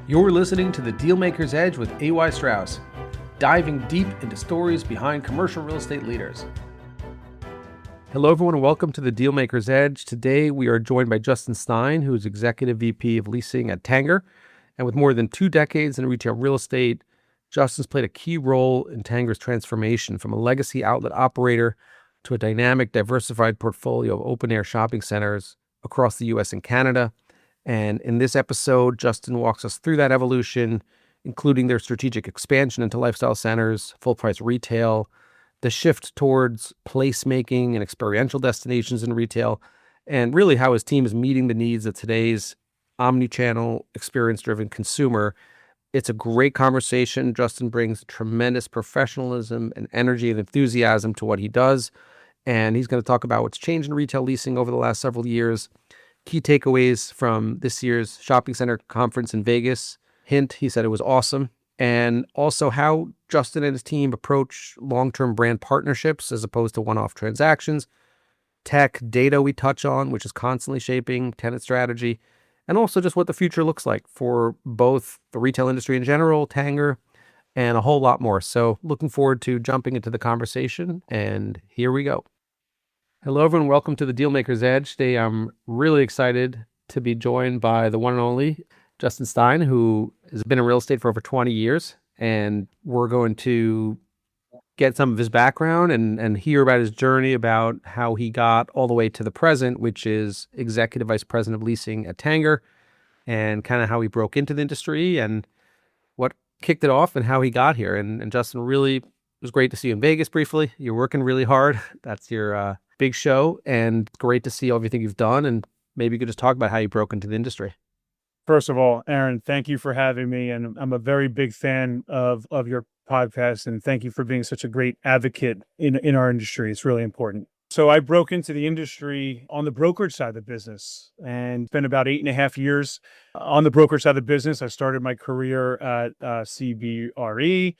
You're listening to the Dealmakers Edge with A.Y. Strauss, diving deep into stories behind commercial real estate leaders. Hello, everyone, and welcome to the Dealmakers Edge. Today, we are joined by Justin Stein, who is Executive VP of Leasing at Tanger. And with more than 2 decades in retail real estate, Justin's played a key role in Tanger's transformation from a legacy outlet operator to a dynamic, diversified portfolio of open-air shopping centers across the U.S. and Canada. And in this episode, Justin walks us through that evolution, including their strategic expansion into lifestyle centers, full-price retail, the shift towards placemaking and experiential destinations in retail, and really how his team is meeting the needs of today's omnichannel, experience-driven consumer. It's a great conversation. Justin brings tremendous professionalism and energy and enthusiasm to what he does, and he's going to talk about what's changed in retail leasing over the last several years, key takeaways from this year's shopping center conference in Vegas. Hint, he said it was awesome. And also how Justin and his team approach long-term brand partnerships as opposed to one-off transactions. Tech, data we touch on, which is constantly shaping tenant strategy. And also just what the future looks like for both the retail industry in general, Tanger, and a whole lot more. So looking forward to jumping into the conversation. And here we go. Hello, everyone. Welcome to the Dealmakers Edge. Today, I'm really excited to be joined by the one and only Justin Stein, who has been in real estate for over 20 years. And we're going to get some of his background and hear about his journey, about how he got all the way to the present, which is Executive Vice President of Leasing at Tanger, and kind of how he broke into the industry and what kicked it off and how he got here. And Justin, really, it was great to see you in Vegas briefly. You're working really hard. That's your big show, and great to see everything you've done. And maybe you could just talk about how you broke into the industry. First of all, Aaron, thank you for having me. And I'm a very big fan of your podcast. And thank you for being such a great advocate in our industry. It's really important. So I broke into the industry on the brokerage side of the business and spent about 8.5 years on the brokerage side of the business. I started my career at CBRE,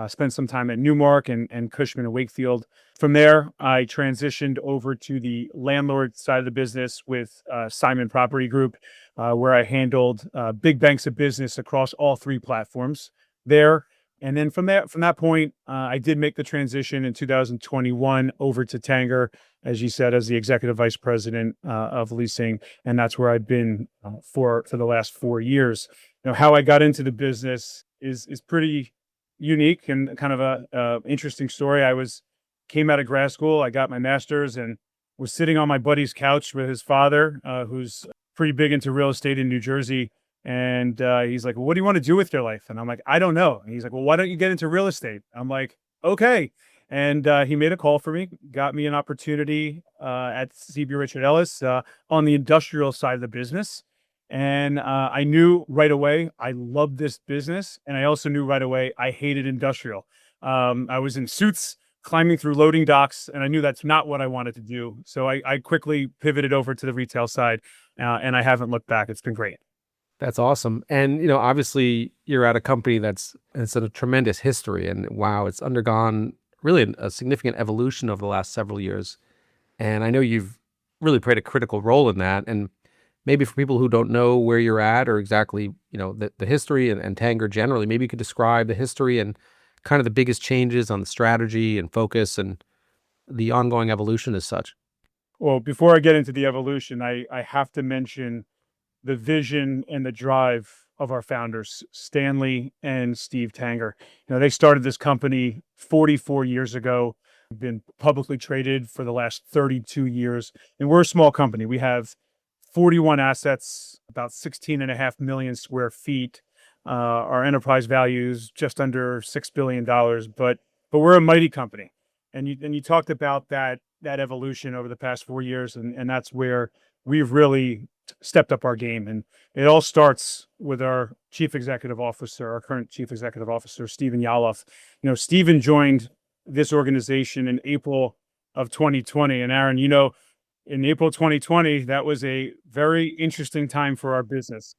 spent some time at Newmark and Cushman & Wakefield. From there, I transitioned over to the landlord side of the business with Simon Property Group, where I handled big banks of business across all 3 platforms there. And then from that point, I did make the transition in 2021 over to Tanger, as you said, as the Executive Vice President of Leasing. And that's where I've been for the last 4 years. You know, how I got into the business is pretty unique and kind of a interesting story. Came out of grad school, I got my master's and was sitting on my buddy's couch with his father, who's pretty big into real estate in New Jersey. And he's like, well, what do you want to do with your life? And I'm like, I don't know. And he's like, well, why don't you get into real estate? I'm like, okay. And he made a call for me, got me an opportunity at CBRE on the industrial side of the business. And I knew right away, I loved this business. And I also knew right away, I hated industrial. I was in suits, climbing through loading docks, and I knew that's not what I wanted to do. So I quickly pivoted over to the retail side, and I haven't looked back. It's been great. That's awesome. And, you know, obviously you're at a company it's a tremendous history, and wow, it's undergone really a significant evolution over the last several years. And I know you've really played a critical role in that. And maybe for people who don't know where you're at or exactly, you know, the history and Tanger generally, maybe you could describe the history and kind of the biggest changes on the strategy and focus and the ongoing evolution as such. Well, before I get into the evolution, I have to mention the vision and the drive of our founders, Stanley and Steve Tanger. You know, they started this company 44 years ago, been publicly traded for the last 32 years. And we're a small company. We have 41 assets, about 16.5 million square feet. Our enterprise value is just under $6 billion, but we're a mighty company. And you talked about that evolution over the past 4 years, and that's where we've really stepped up our game. And it all starts with our chief executive officer, our current chief executive officer, Stephen Yalof. You know, Stephen joined this organization in April of 2020. And Aaron, you know, in April 2020, that was a very interesting time for our business.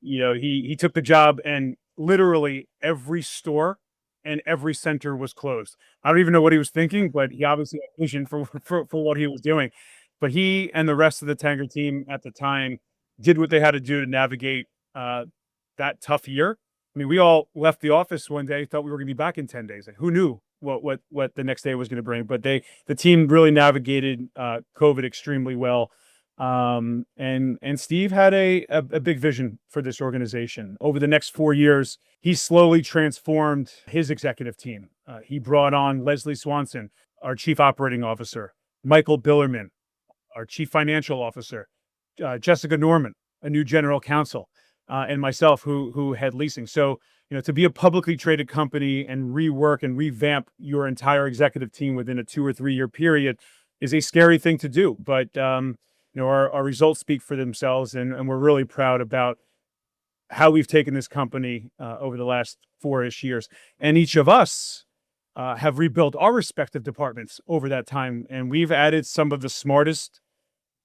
You know, he took the job and literally every store and every center was closed. I don't even know what he was thinking, but he obviously had vision for what he was doing. But he and the rest of the Tanger team at the time did what they had to do to navigate that tough year. I mean, we all left the office one day, thought we were going to be back in 10 days. Like, who knew what the next day was going to bring? But the team really navigated COVID extremely well. And Steve had a big vision for this organization. Over the next 4 years, he slowly transformed his executive team. He brought on Leslie Swanson, our chief operating officer, Michael Billerman, our chief financial officer, Jessica Norman, a new general counsel, and myself, who had leasing. So, to be a publicly traded company and rework and revamp your entire executive team within a 2 or 3 year period is a scary thing to do. But our results speak for themselves, and we're really proud about how we've taken this company over the last 4-ish years. And each of us have rebuilt our respective departments over that time, and we've added some of the smartest,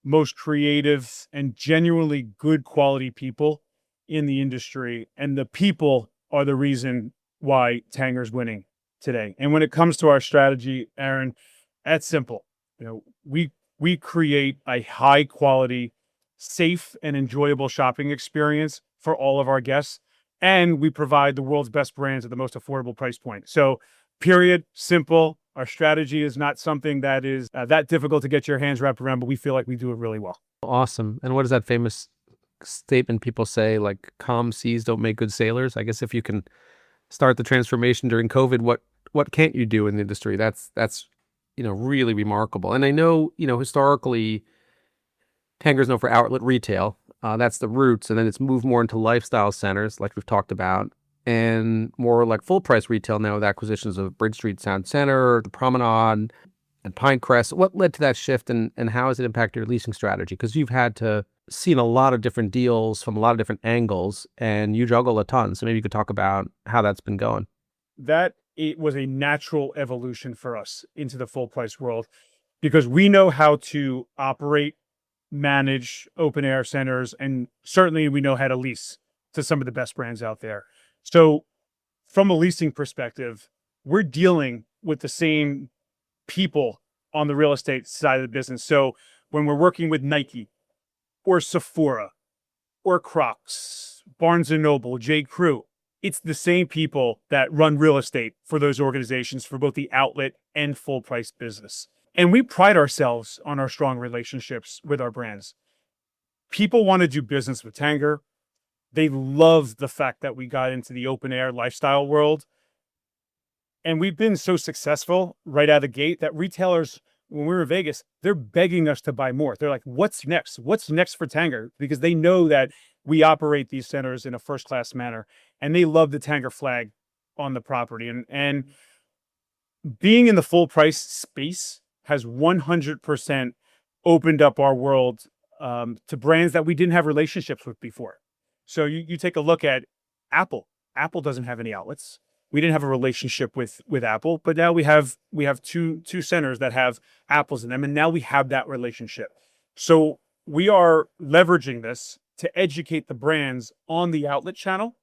most creative, and genuinely good quality people in the industry. And the people are the reason why Tanger's winning today. And when it comes to our strategy, Aaron, that's simple. We create a high quality, safe, and enjoyable shopping experience for all of our guests, and we provide the world's best brands at the most affordable price point. So, period, simple. Our strategy is not something that is that difficult to get your hands wrapped around, but we feel like we do it really well. Awesome. And what is that famous statement people say, like, calm seas don't make good sailors? I guess if you can start the transformation during COVID, what can't you do in the industry? That's really remarkable. And I know, historically, Tanger's known for outlet retail. That's the roots. And then it's moved more into lifestyle centers, like we've talked about, and more like full price retail now with acquisitions of Bridge Street Town Center, the Promenade, and Pinecrest. What led to that shift, and how has it impacted your leasing strategy? Because you've had to see a lot of different deals from a lot of different angles, and you juggle a ton. So maybe you could talk about how that's been going. It was a natural evolution for us into the full price world, because we know how to operate, manage open air centers, and certainly we know how to lease to some of the best brands out there. So from a leasing perspective, we're dealing with the same people on the real estate side of the business. So when we're working with Nike or Sephora or Crocs, Barnes & Noble, J. Crew, it's the same people that run real estate for those organizations for both the outlet and full price business. And we pride ourselves on our strong relationships with our brands. People want to do business with Tanger. They love the fact that we got into the open air lifestyle world. And we've been so successful right out of the gate that retailers, when we were in Vegas, they're begging us to buy more. They're like, what's next? What's next for Tanger? Because they know that we operate these centers in a first-class manner, and they love the Tanger flag on the property. And being in the full price space has 100% opened up our world to brands that we didn't have relationships with before. So you take a look at Apple. Apple doesn't have any outlets. We didn't have a relationship with Apple, but now we have two centers that have apples in them, and now we have that relationship. So we are leveraging this to educate the brands on the outlet channel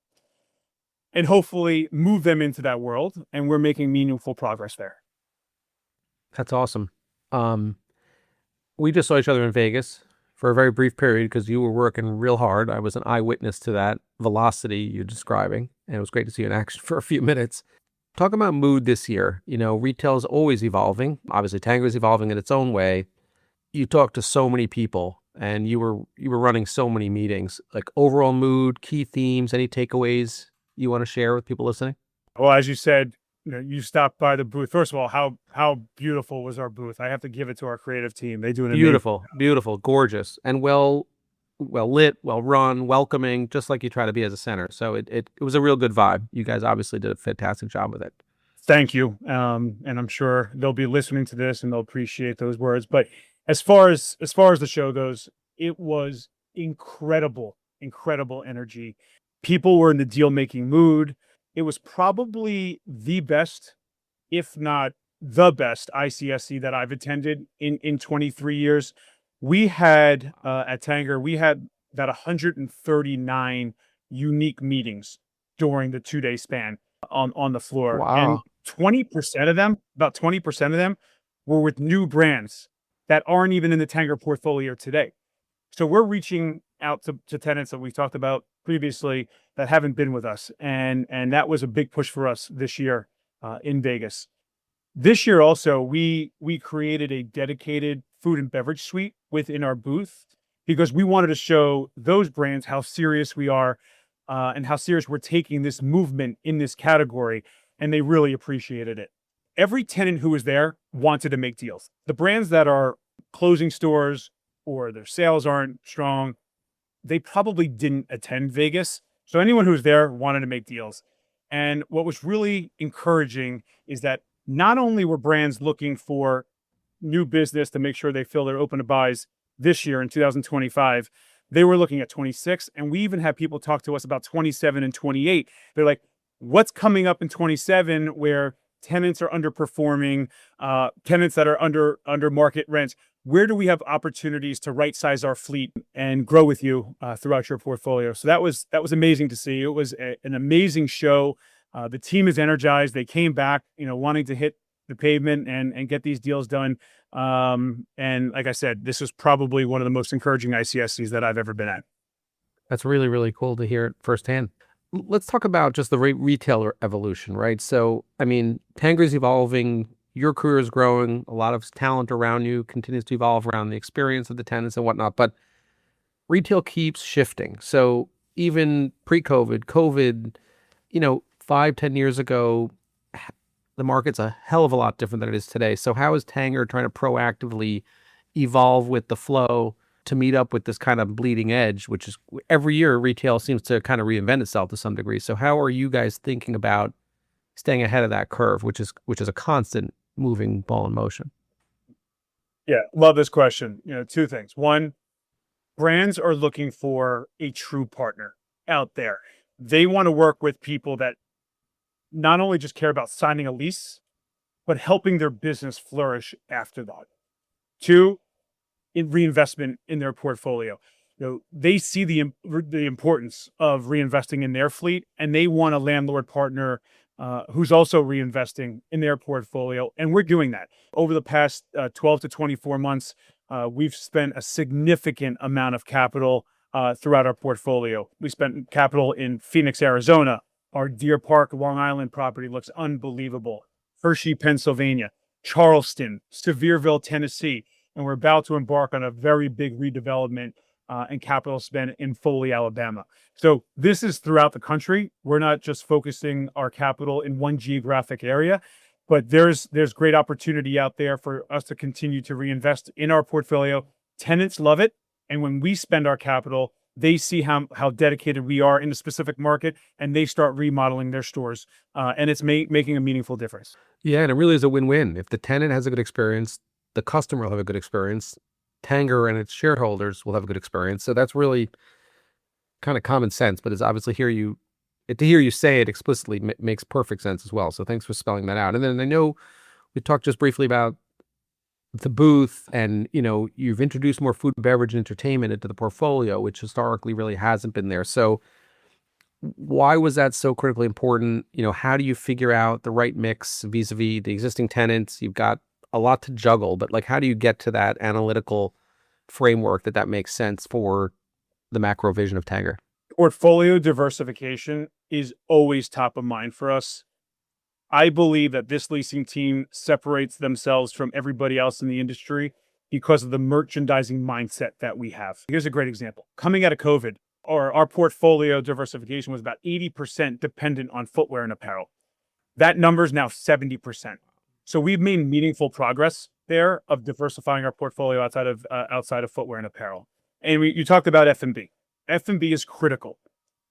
and hopefully move them into that world, and we're making meaningful progress there. That's awesome. We just saw each other in Vegas for a very brief period because you were working real hard. I was an eyewitness to that velocity you're describing, and it was great to see you in action for a few minutes. Talk about mood this year. Retail is always evolving. Obviously, Tanger is evolving in its own way. You talked to so many people, and you were running so many meetings. Like, overall mood, key themes, any takeaways you want to share with people listening? Well, as you said, you stopped by the booth. First of all, how beautiful was our booth? I have to give it to our creative team. They do an beautiful, gorgeous, and well lit, well run, welcoming, just like you try to be as a center. So it was a real good vibe. You guys obviously did a fantastic job with it. Thank you. And I'm sure they'll be listening to this and they'll appreciate those words. But as far as the show goes, it was incredible energy. People were in the deal making mood. It was probably the best, if not the best, ICSC that I've attended in 23 years. We had, at Tanger, we had about 139 unique meetings during the 2-day span on the floor. Wow. And 20% of them, about 20% of them, were with new brands that aren't even in the Tanger portfolio today. So we're reaching out to tenants that we talked about previously that haven't been with us. And that was a big push for us this year in Vegas. This year also, we created a dedicated food and beverage suite within our booth because we wanted to show those brands how serious we are and how serious we're taking this movement in this category. And they really appreciated it. Every tenant who was there wanted to make deals. The brands that are closing stores or their sales aren't strong, they probably didn't attend Vegas. So anyone who was there wanted to make deals. And what was really encouraging is that not only were brands looking for new business to make sure they fill their open to buys this year in 2025, they were looking at 26. And we even had people talk to us about 27 and 28. They're like, what's coming up in 27 where tenants are underperforming, tenants that are under market rents? Where do we have opportunities to right size our fleet and grow with you throughout your portfolio? So that was amazing to see. It was an amazing show. The team is energized. They came back, wanting to hit the pavement and get these deals done. And like I said, this was probably one of the most encouraging ICSCs that I've ever been at. That's really, really cool to hear it firsthand. Let's talk about just the retailer evolution, right? So, I mean, Tanger's evolving, your career is growing, a lot of talent around you continues to evolve around the experience of the tenants and whatnot, but retail keeps shifting. So even pre-COVID, COVID, 5-10 years ago, the market's a hell of a lot different than it is today. So how is Tanger trying to proactively evolve with the flow to meet up with this kind of bleeding edge, which is every year retail seems to kind of reinvent itself to some degree. So how are you guys thinking about staying ahead of that curve, which is a constant moving ball in motion? Yeah, love this question. Two things. One, brands are looking for a true partner out there. They want to work with people that not only just care about signing a lease, but helping their business flourish after that. Two, in reinvestment in their portfolio. They see the importance of reinvesting in their fleet, and they want a landlord partner who's also reinvesting in their portfolio. And we're doing that. Over the past 12 to 24 months, we've spent a significant amount of capital throughout our portfolio. We spent capital in Phoenix, Arizona. Our Deer Park, Long Island property looks unbelievable. Hershey, Pennsylvania, Charleston, Sevierville, Tennessee. And we're about to embark on a very big redevelopment and capital spend in Foley, Alabama. So this is throughout the country. We're not just focusing our capital in one geographic area, but there's great opportunity out there for us to continue to reinvest in our portfolio. Tenants love it. And when we spend our capital, they see how dedicated we are in the specific market, and they start remodeling their stores. And it's making a meaningful difference. Yeah, and it really is a win-win. If the tenant has a good experience, the customer will have a good experience. Tanger and its shareholders will have a good experience. So that's really kind of common sense, but it's obviously to hear you say it explicitly makes perfect sense as well. So thanks for spelling that out. And then I know we talked just briefly about the booth, and you've introduced more food, beverage, and entertainment into the portfolio, which historically really hasn't been there. So why was that so critically important? How do you figure out the right mix vis-a-vis the existing tenants? You've got a lot to juggle, but how do you get to that analytical framework that makes sense for the macro vision of Tanger? Portfolio diversification is always top of mind for us. I believe that this leasing team separates themselves from everybody else in the industry because of the merchandising mindset that we have. Here's a great example. Coming out of COVID, our portfolio diversification was about 80% dependent on footwear and apparel. That number is now 70%. So we've made meaningful progress there of diversifying our portfolio outside of footwear and apparel. And you talked about F&B. F&B is critical.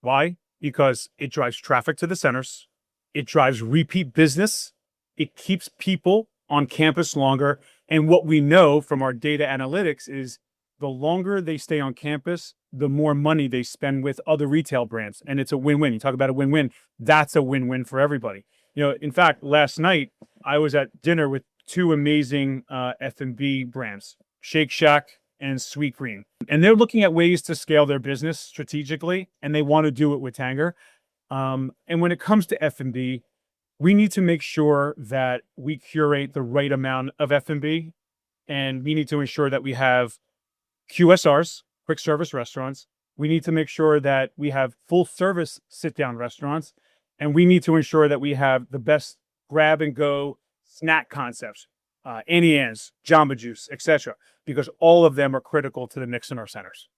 Why? Because it drives traffic to the centers. It drives repeat business. It keeps people on campus longer. And what we know from our data analytics is the longer they stay on campus, the more money they spend with other retail brands. And it's a win-win. You talk about a win-win. That's a win-win for everybody. In fact, last night I was at dinner with two amazing F&B brands, Shake Shack and Sweet Green. And they're looking at ways to scale their business strategically, and they want to do it with Tanger. And when it comes to F&B, we need to make sure that we curate the right amount of F&B, and we need to ensure that we have QSRs, quick service restaurants, We need to make sure that we have full service sit-down restaurants, and we need to ensure that we have the best grab and go snack concepts, Annie Ann's, Jamba Juice, etc., because all of them are critical to the mix in our centers.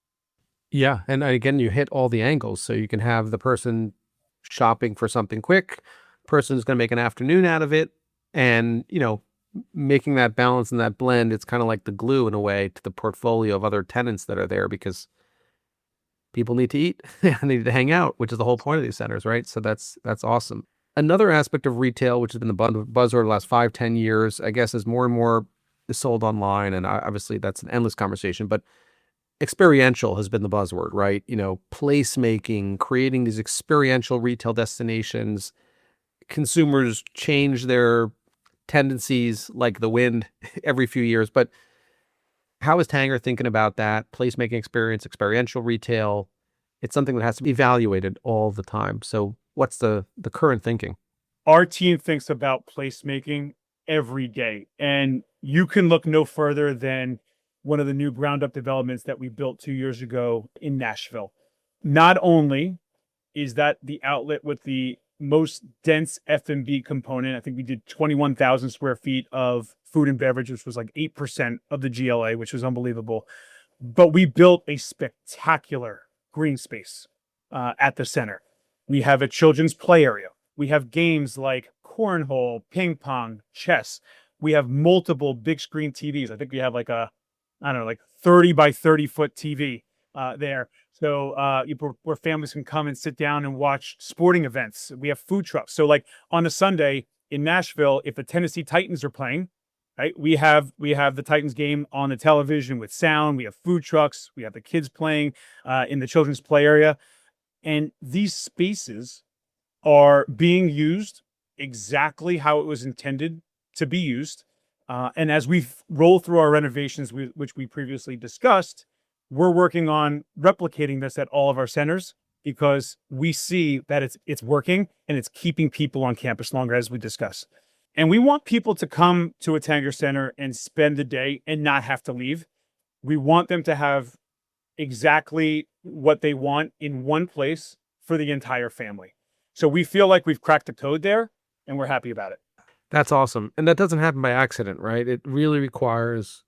Yeah. And again, you hit all the angles. So you can have the person shopping for something quick, person who's going to make an afternoon out of it. And, making that balance and that blend, it's kind of like the glue in a way to the portfolio of other tenants that are there because people need to eat and they need to hang out, which is the whole point of these centers, right? So that's awesome. Another aspect of retail, which has been the buzzword the last 5-10 years, I guess, is more and more is sold online. And obviously that's an endless conversation, but experiential has been the buzzword, right? Placemaking, creating these experiential retail destinations. Consumers change their tendencies like the wind every few years. But how is Tanger thinking about that? Placemaking experience, experiential retail. It's something that has to be evaluated all the time. So what's the current thinking? Our team thinks about placemaking every day. And you can look no further than one of the new ground up developments that we built 2 years ago in Nashville. Not only is that the outlet with the most dense F&B component, I think we did 21,000 square feet of food and beverage, which was like 8% of the GLA, which was unbelievable. But we built a spectacular green space at the center. We have a children's play area. We have games like cornhole, ping pong, chess. We have multiple big screen TVs. I think we have like 30 by 30 foot TV there. So where families can come and sit down and watch sporting events. We have food trucks. So like on a Sunday in Nashville, if the Tennessee Titans are playing, right, we have the Titans game on the television with sound. We have food trucks. We have the kids playing in the children's play area. And these spaces are being used exactly how it was intended to be used. And as we roll through our renovations, which we previously discussed, we're working on replicating this at all of our centers because we see that it's working and it's keeping people on campus longer, as we discuss. And we want people to come to a Tanger Center and spend the day and not have to leave. We want them to have exactly what they want in one place for the entire family. So we feel like we've cracked the code there and we're happy about it. That's awesome. And that doesn't happen by accident, right? It really requires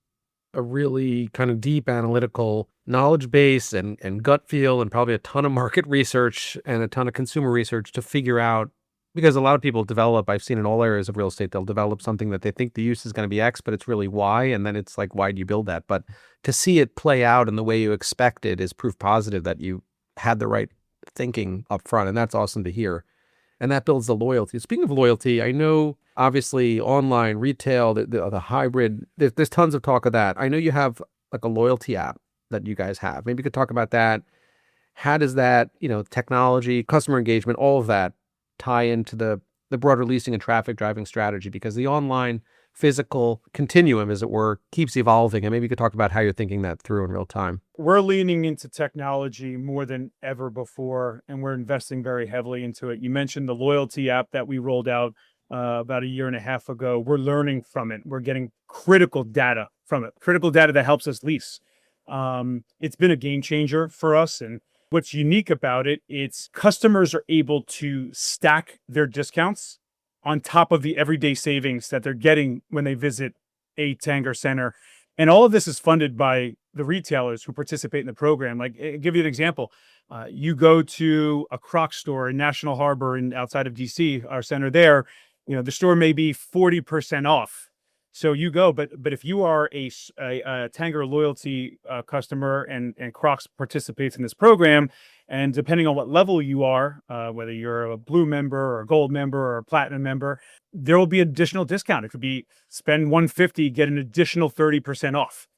a really kind of deep analytical knowledge base and gut feel and probably a ton of market research and a ton of consumer research to figure out, because a lot of people develop, I've seen in all areas of real estate, they'll develop something that they think the use is going to be X, but it's really Y. And then it's like, why do you build that? But to see it play out in the way you expected is proof positive that you had the right thinking up front. And that's awesome to hear. And that builds the loyalty. Speaking of loyalty, I know obviously online retail, the hybrid, there's tons of talk of that. I know you have like a loyalty app that you guys have. Maybe you could talk about that. How does that, technology, customer engagement, all of that tie into the broader leasing and traffic driving strategy? Because the online physical continuum, as it were, keeps evolving. And maybe you could talk about how you're thinking that through in real time. We're leaning into technology more than ever before, and we're investing very heavily into it. You mentioned the loyalty app that we rolled out about a year and a half ago. We're learning from it. We're getting critical data from it, critical data that helps us lease. It's been a game changer for us. And what's unique about it, it's customers are able to stack their discounts on top of the everyday savings that they're getting when they visit a Tanger Center. And all of this is funded by the retailers who participate in the program. Like, I'll give you an example. You go to a Crocs store in National Harbor and outside of DC, our center there, the store may be 40% off. So you go, but if you are a Tanger loyalty customer and Crocs participates in this program, and depending on what level you are, whether you're a blue member or a gold member or a platinum member, there will be additional discount. It could be spend $150, get an additional 30% off.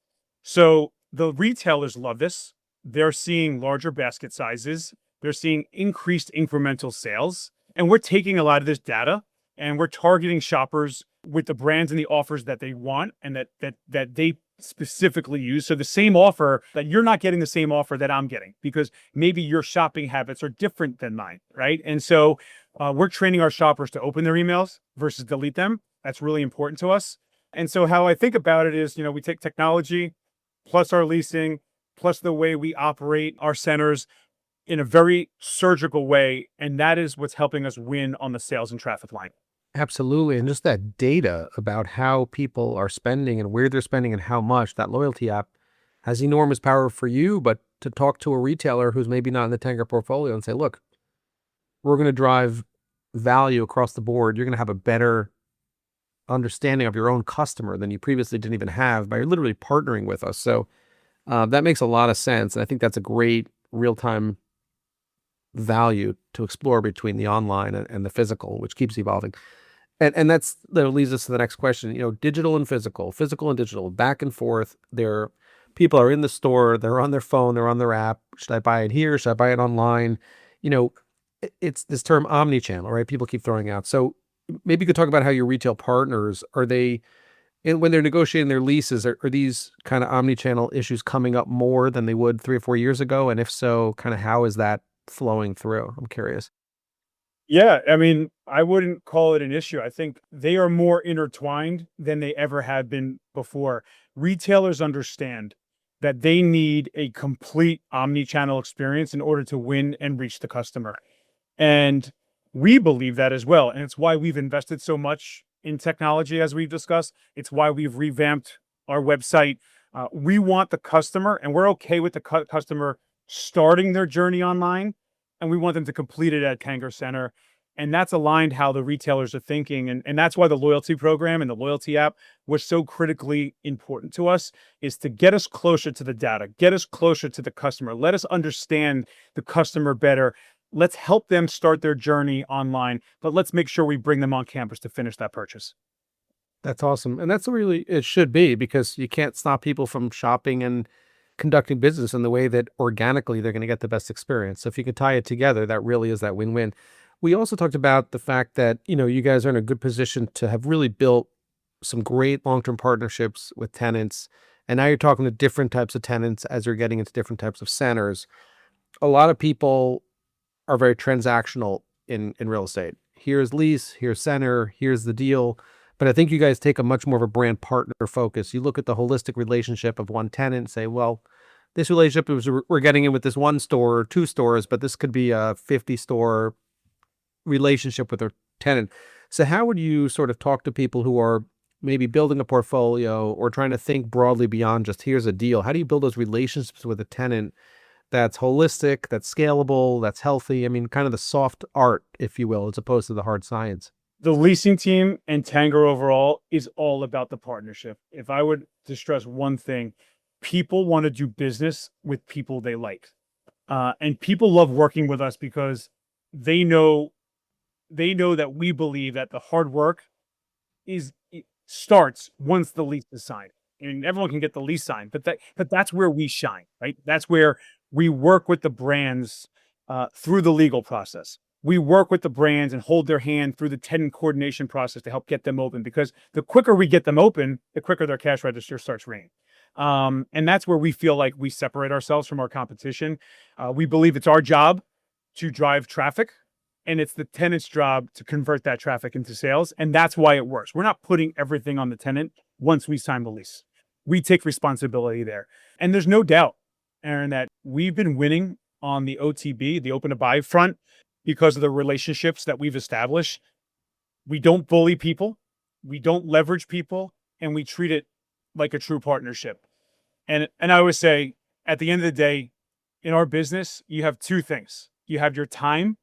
So the retailers love this. They're seeing larger basket sizes. They're seeing increased incremental sales. And we're taking a lot of this data and we're targeting shoppers with the brands and the offers that they want and that they specifically use. So the same offer, that you're not getting the same offer that I'm getting because maybe your shopping habits are different than mine, right? And so we're training our shoppers to open their emails versus delete them. That's really important to us. And so how I think about it is, we take technology plus our leasing plus the way we operate our centers in a very surgical way. And that is what's helping us win on the sales and traffic line. Absolutely. And just that data about how people are spending and where they're spending and how much, that loyalty app has enormous power for you, but to talk to a retailer who's maybe not in the Tanger portfolio and say, look, we're going to drive value across the board. You're going to have a better understanding of your own customer than you previously didn't even have by literally partnering with us. So that makes a lot of sense. And I think that's a great real-time value to explore between the online and the physical, which keeps evolving. And that leads us to the next question. Digital and physical and digital, back and forth. People are in the store, they're on their phone, they're on their app. Should I buy it here? Should I buy it online? It's this term omnichannel, right? People keep throwing out. So maybe you could talk about how your retail partners, when they're negotiating their leases, are these kind of omnichannel issues coming up more than they would 3 or 4 years ago? And if so, kind of how is that flowing through? I'm curious. Yeah, I mean, I wouldn't call it an issue. I think they are more intertwined than they ever have been before. Retailers understand that they need a complete omni-channel experience in order to win and reach the customer. And we believe that as well. And it's why we've invested so much in technology, as we've discussed. It's why we've revamped our website. We want the customer, and we're okay with the customer starting their journey online, and we want them to complete it at Tanger Center. And that's aligned how the retailers are thinking. And that's why the loyalty program and the loyalty app was so critically important to us, is to get us closer to the data, get us closer to the customer, let us understand the customer better. Let's help them start their journey online, but let's make sure we bring them on campus to finish that purchase. That's awesome. And that's really, it should be, because you can't stop people from shopping and conducting business in the way that organically they're going to get the best experience. So if you could tie it together, that really is that win-win. We also talked about the fact that, you guys are in a good position to have really built some great long-term partnerships with tenants. And now you're talking to different types of tenants as you're getting into different types of centers. A lot of people are very transactional in real estate. Here's lease, here's center, here's the deal. But I think you guys take a much more of a brand partner focus. You look at the holistic relationship of one tenant and say, well, this relationship is we're getting in with this one store or 2 stores, but this could be a 50-store relationship with a tenant. So how would you sort of talk to people who are maybe building a portfolio or trying to think broadly beyond just here's a deal? How do you build those relationships with a tenant that's holistic, that's scalable, that's healthy? I mean, kind of the soft art, if you will, as opposed to the hard science. The leasing team and Tanger overall is all about the partnership. If I would to stress one thing, people want to do business with people they like. And people love working with us because they know that we believe that the hard work starts once the lease is signed. I mean, everyone can get the lease signed, but that's where we shine, right? That's where we work with the brands through the legal process. We work with the brands and hold their hand through the tenant coordination process to help get them open, because the quicker we get them open, the quicker their cash register starts ringing. And that's where we feel like we separate ourselves from our competition. We believe it's our job to drive traffic, and it's the tenant's job to convert that traffic into sales. And that's why it works. We're not putting everything on the tenant once we sign the lease. We take responsibility there. And there's no doubt, Aaron, that we've been winning on the OTB, the open to buy front, because of the relationships that we've established. We don't bully people, we don't leverage people, and we treat it like a true partnership. And I always say, at the end of the day, in our business, you have 2 things. You have your time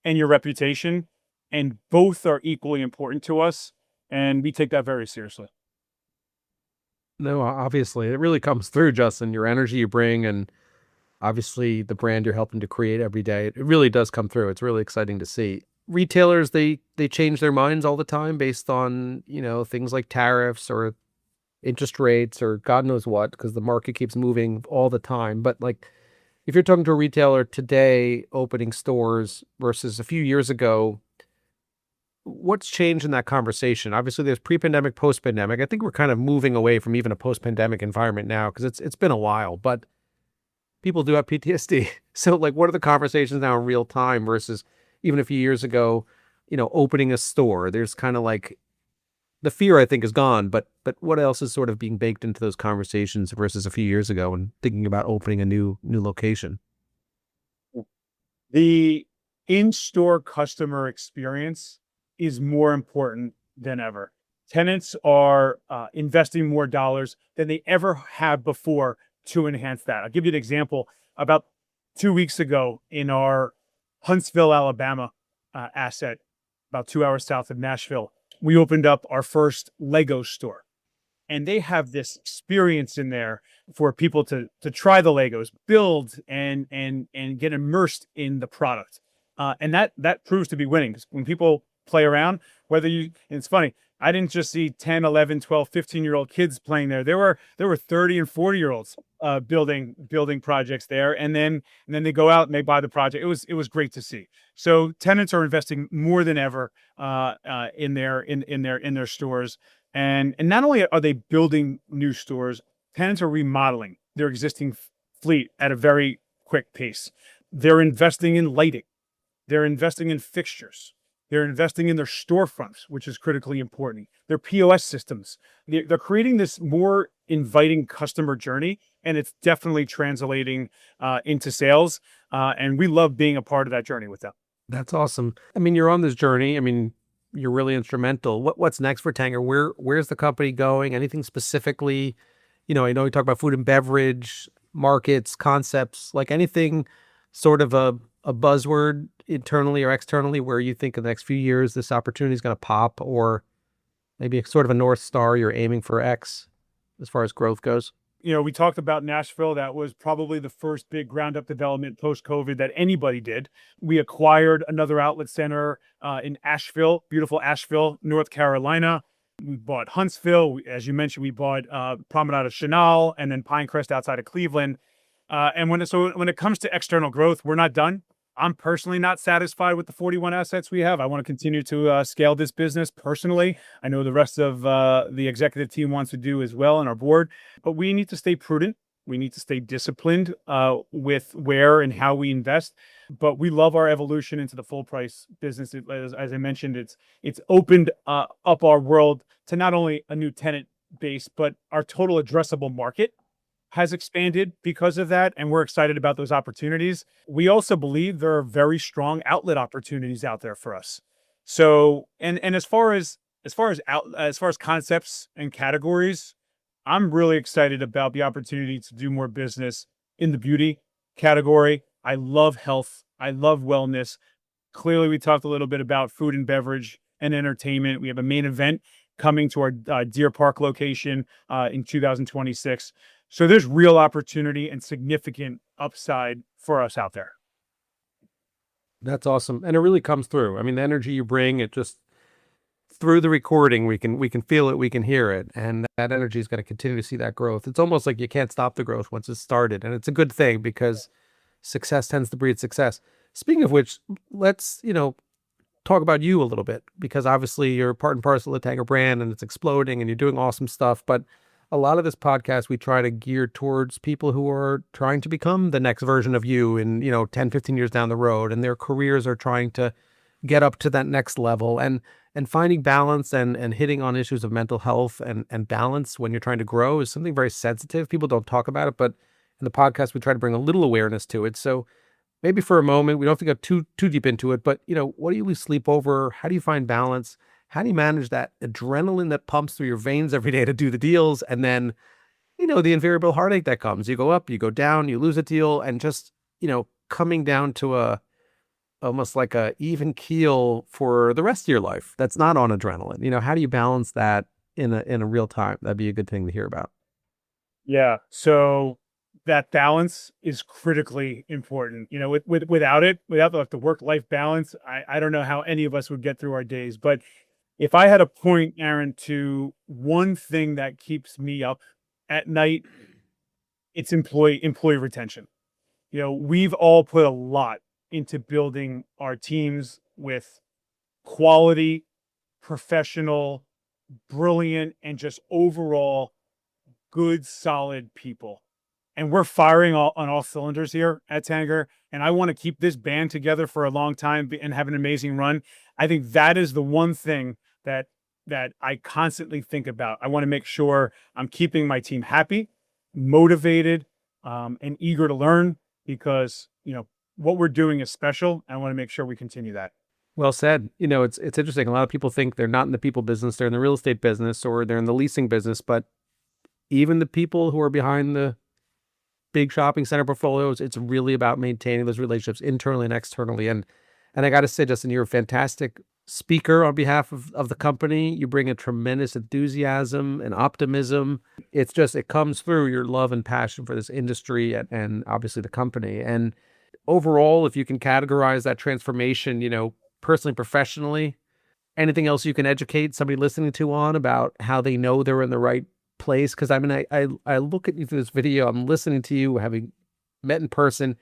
and your reputation, and both are equally important to us, and we take that very seriously. No, obviously, it really comes through, Justin, your energy you bring, and obviously the brand you're helping to create every day. It really does come through. It's really exciting to see. Retailers, they change their minds all the time based on, things like tariffs or interest rates or God knows what, because the market keeps moving all the time. But like, if you're talking to a retailer today opening stores versus a few years ago, what's changed in that conversation? Obviously, there's pre-pandemic, post-pandemic. I think we're kind of moving away from even a post-pandemic environment now, because it's been a while, but people do have PTSD. So like, what are the conversations now in real time versus even a few years ago, opening a store? There's kind of like the fear I think is gone, but what else is sort of being baked into those conversations versus a few years ago and thinking about opening a new location? The in-store customer experience is more important than ever. Tenants are investing more dollars than they ever have before to enhance that. I'll give you an example. About 2 weeks ago, in our Huntsville, Alabama asset, about 2 hours south of Nashville, we opened up our first Lego store. And they have this experience in there for people to try the Legos, build and get immersed in the product. And that proves to be winning, because when people play around, whether you, and it's funny, I didn't just see 10, 11, 12, 15-year-old kids playing there. There were 30 and 40-year-olds building projects there, and then they go out and they buy the project. It was great to see. So tenants are investing more than ever in their stores. And not only are they building new stores, tenants are remodeling their existing fleet at a very quick pace. They're investing in lighting. They're investing in fixtures. They're investing in their storefronts, which is critically important. Their POS systems. They're creating this more inviting customer journey, and it's definitely translating into sales. And we love being a part of that journey with them. That's awesome. I mean, you're on this journey. I mean, you're really instrumental. What's next for Tanger? Where's the company going? Anything specifically? I know you talk about food and beverage, markets, concepts, like anything sort of a buzzword internally or externally where you think in the next few years this opportunity is going to pop, or maybe sort of a North Star you're aiming for X as far as growth goes? We talked about Nashville. That was probably the first big ground up development post-COVID that anybody did. We acquired another outlet center in Asheville, beautiful Asheville, North Carolina. We bought Huntsville. As you mentioned, we bought Promenade of Chenal, and then Pinecrest outside of Cleveland. And when it comes to external growth, we're not done. I'm personally not satisfied with the 41 assets we have. I want to continue to scale this business personally. I know the rest of the executive team wants to do as well, and our board. But we need to stay prudent. We need to stay disciplined with where and how we invest. But we love our evolution into the full price business. As I mentioned, it's opened up our world to not only a new tenant base, but our total addressable market has expanded because of that, and we're excited about those opportunities. We also believe there are very strong outlet opportunities out there for us. So, and as far as concepts and categories, I'm really excited about the opportunity to do more business in the beauty category. I love health. I love wellness. Clearly, we talked a little bit about food and beverage and entertainment. We have a main event coming to our Deer Park location in 2026. So there's real opportunity and significant upside for us out there. That's awesome. And it really comes through. I mean, the energy you bring, it just through the recording, we can feel it, we can hear it. And that energy is going to continue to see that growth. It's almost like you can't stop the growth once it's started. And it's a good thing because success tends to breed success. Speaking of which, let's, talk about you a little bit, because obviously you're part and parcel of the Tanger brand and it's exploding and you're doing awesome stuff. But a lot of this podcast, we try to gear towards people who are trying to become the next version of you in, 10, 15 years down the road, and their careers are trying to get up to that next level, and finding balance and hitting on issues of mental health and balance when you're trying to grow is something very sensitive. People don't talk about it, but in the podcast, we try to bring a little awareness to it. So maybe for a moment, we don't have to go too deep into it, but, what do you lose sleep over? How do you find balance? How do you manage that adrenaline that pumps through your veins every day to do the deals? And then, the invariable heartache that comes. You go up, you go down, you lose a deal, and just, coming down to almost like a even keel for the rest of your life. That's not on adrenaline. How do you balance that in a real time? That'd be a good thing to hear about. Yeah. So that balance is critically important. Without the work-life balance, I don't know how any of us would get through our days. But if I had to point, Aaron, to one thing that keeps me up at night, it's employee retention. We've all put a lot into building our teams with quality, professional, brilliant, and just overall good, solid people. And we're firing on all cylinders here at Tanger. And I want to keep this band together for a long time and have an amazing run. I think that is the one thing that that I constantly think about. I want to make sure I'm keeping my team happy, motivated, and eager to learn, because, what we're doing is special. I want to make sure we continue that. Well said. It's interesting. A lot of people think they're not in the people business, they're in the real estate business, or they're in the leasing business, but even the people who are behind the big shopping center portfolios, it's really about maintaining those relationships internally and externally. And I got to say, Justin, you're a fantastic speaker on behalf of the company. You bring a tremendous enthusiasm and optimism. It comes through your love and passion for this industry and obviously the company. And overall, if you can categorize that transformation, personally, professionally, anything else you can educate somebody listening to on about how they know they're in the right place? Because I look at you through this video, I'm listening to you, having met in person,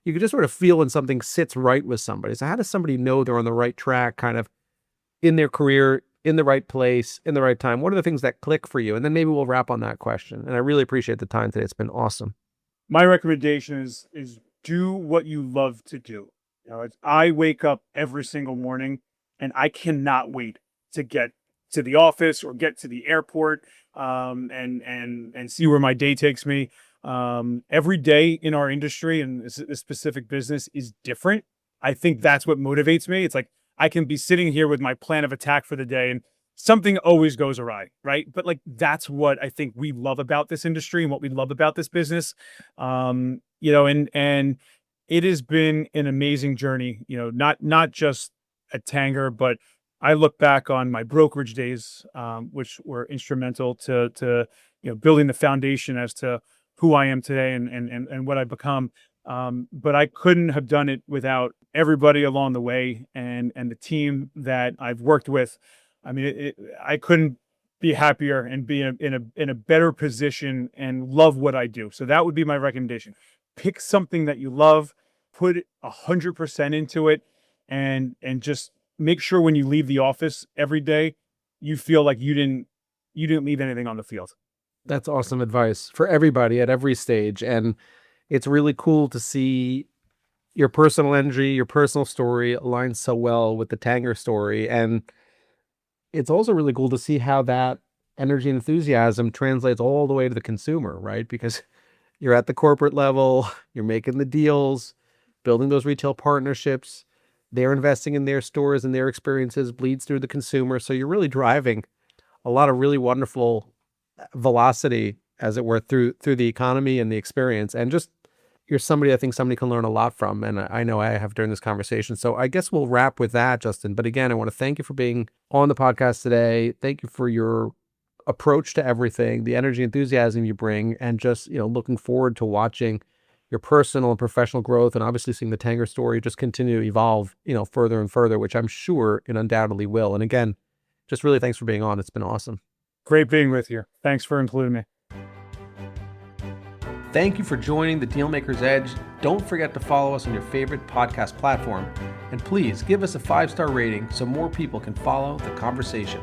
you can just sort of feel when something sits right with somebody. So how does somebody know they're on the right track, kind of in their career, in the right place, in the right time? What are the things that click for you? And then maybe we'll wrap on that question. And I really appreciate the time today. It's been awesome. My recommendation is do what you love to do. I wake up every single morning and I cannot wait to get to the office or get to the airport, and see where my day takes me. Every day in our industry and this specific business is different. I think that's what motivates me. It's like I can be sitting here with my plan of attack for the day and something always goes awry, right? But that's what I think we love about this industry and what we love about this business. And it has been an amazing journey, not just at Tanger, but I look back on my brokerage days, which were instrumental to building the foundation as to who I am today and what I've become. But I couldn't have done it without everybody along the way and the team that I've worked with. I mean, I couldn't be happier and be in a better position and love what I do. So that would be my recommendation. Pick something that you love, put 100% into it, and just make sure when you leave the office every day, you feel like you didn't leave anything on the field. That's awesome advice for everybody at every stage. And it's really cool to see your personal energy, your personal story align so well with the Tanger story. And it's also really cool to see how that energy and enthusiasm translates all the way to the consumer, right? Because you're at the corporate level, you're making the deals, building those retail partnerships, they're investing in their stores and their experiences bleeds through the consumer. So you're really driving a lot of really wonderful velocity, as it were, through the economy and the experience. And just, you're somebody I think somebody can learn a lot from. And I know I have during this conversation. So I guess we'll wrap with that, Justin. But again, I want to thank you for being on the podcast today. Thank you for your approach to everything, the energy, enthusiasm you bring, and just, looking forward to watching your personal and professional growth, and obviously seeing the Tanger story just continue to evolve, further and further, which I'm sure it undoubtedly will. And again, just really thanks for being on. It's been awesome. Great being with you. Thanks for including me. Thank you for joining the Dealmakers Edge. Don't forget to follow us on your favorite podcast platform. And please give us a 5-star rating so more people can follow the conversation.